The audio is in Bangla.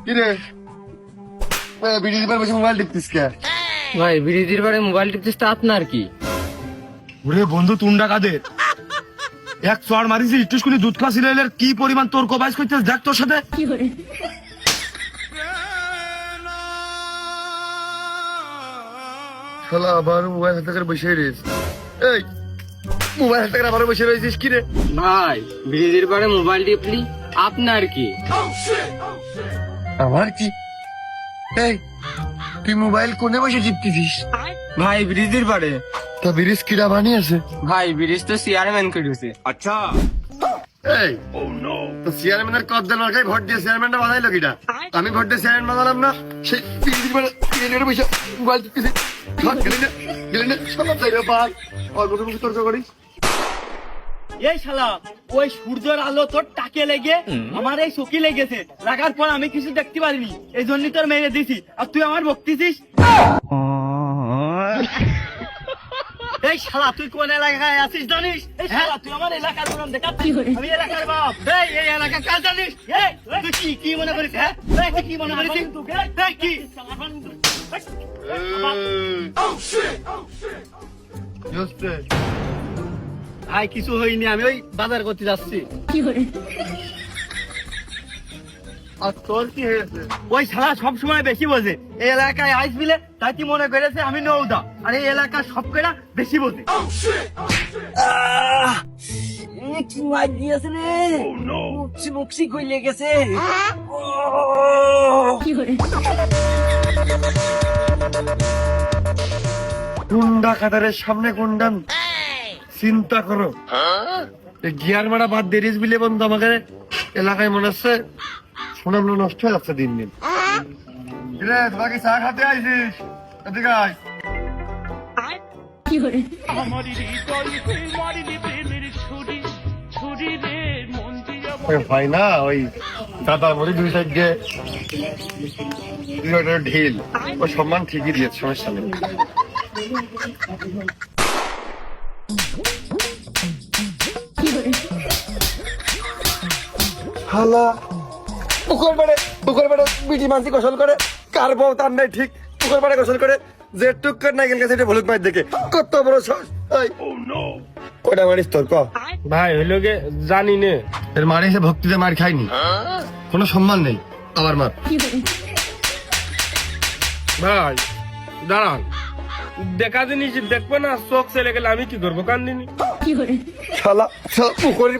কি রে বিড়ির বার বসে মোবাইল টিপতিস কে? ভাই বিরোধীর বারে মোবাইল টিপছিস তা আপনার কি? ওরে বন্ধু তুন্ডা কাদের এক চড় মারিছি স্কুলে দুধ খাওয়া সিরিয়ালের কি পরিমাণ তোর কবাইজ করতেছ দেখ তোর সাথে। শালা আবার মোবাইল হাতে করে বসে রয়েছিস। এই মোবাইল হাতে করে আবার বসে রয়েছিস কি রে? ভাই বিরোধীর বারে মোবাইল টিপলি আপনার কি? আমার কি? এই তুই মোবাইল কোনে বসে টিপতেছিস? ভাই বিরোধীর বারে। তা ব্রিজ কিরা বানিয়েছে? ভাই ব্রিজ তো চেয়ারম্যান করেছে। এই তো চেয়ারম্যানের কদ দেন মার্কায় ভোট দিয়ে চেয়ারম্যানটা বানাইলো কিটা? আমি ভোট দিয়ে চেয়ারম্যান বানালাম না, সেই ব্রিজের বারে ব্রিজের বসে মোবাইল টিপতেছি। গেলি না সব যাইবে পাল অল্প কিছু তর্ক করিস। এই শালা ওই সূর্যের আলো তোর টাকে লেগে আমার এই চোখে লেগেছে, লাগার পর আমি কিছু দেখতে পারিনি, এই জন্য তোর মেরে দিছি, আর তুই আমার বকতেছিস। এই শালা তুই কোন এলাকায় আছিস জানিস? এই শালা তুই আমার এলাকার নাম দেখাচ্ছিস, আমি এলাকার বাপ। এই এলাকা কাজ জানিস? তুই কি মনে করিস? হ্যাঁ তুই কি মনে করিস? তুই কি ভাই কিছু হয়নি, আমি ওই বাজার করতে যাচ্ছি। আর তোর কি হয়েছে? ওই শালা সব সময় বেশি বোঝে, এই এলাকায় আইস বিলে তাই কি মনে করেছে আমি নৌদা, আর এই এলাকার সব কেনা বেশি বোঝে। কি মার দিয়েছে রে, মুখি কইলে গেছে। গুন্ডা কাতারের সামনে গুন্ডান চিন্তা করো। গিয়ার মারা বাদ দেরিস বিলে বন্ধু আমাকে এলাকায় মনে হচ্ছে সুনাম নষ্ট হয়ে যাচ্ছে দিন দিন। রে তোরা কি চা খাতে আইছিস? এদিকে আয়। ভাই না ওই দাদার মধ্যে দুই সাইড দিয়ে ঢিল ও সম্মান ঠিকই দিয়েছে, সমস্যা নেই। হালা পুকুর পাড়ে বিটি মানসি গোসল করে, কার বউ তার নাই ঠিক, পুকুর পাড়ে গোসল করে যে টুকার নাইকেল গেছে এটা ভুলুক মাইর দেখে কত বড় সাহস। ওটা মারিস তোর ক ভাই হইলো গে জানি নে এর মারে এসে ভক্তিতে মার খাইনি, কোনো সম্মান নেই আবার মার। ভাই দাঁড়ান, দেখা জিনিস দেখবো না, চোখ চলে গেলে আমি কি করবো কান্দিনি। শালা পুকুরের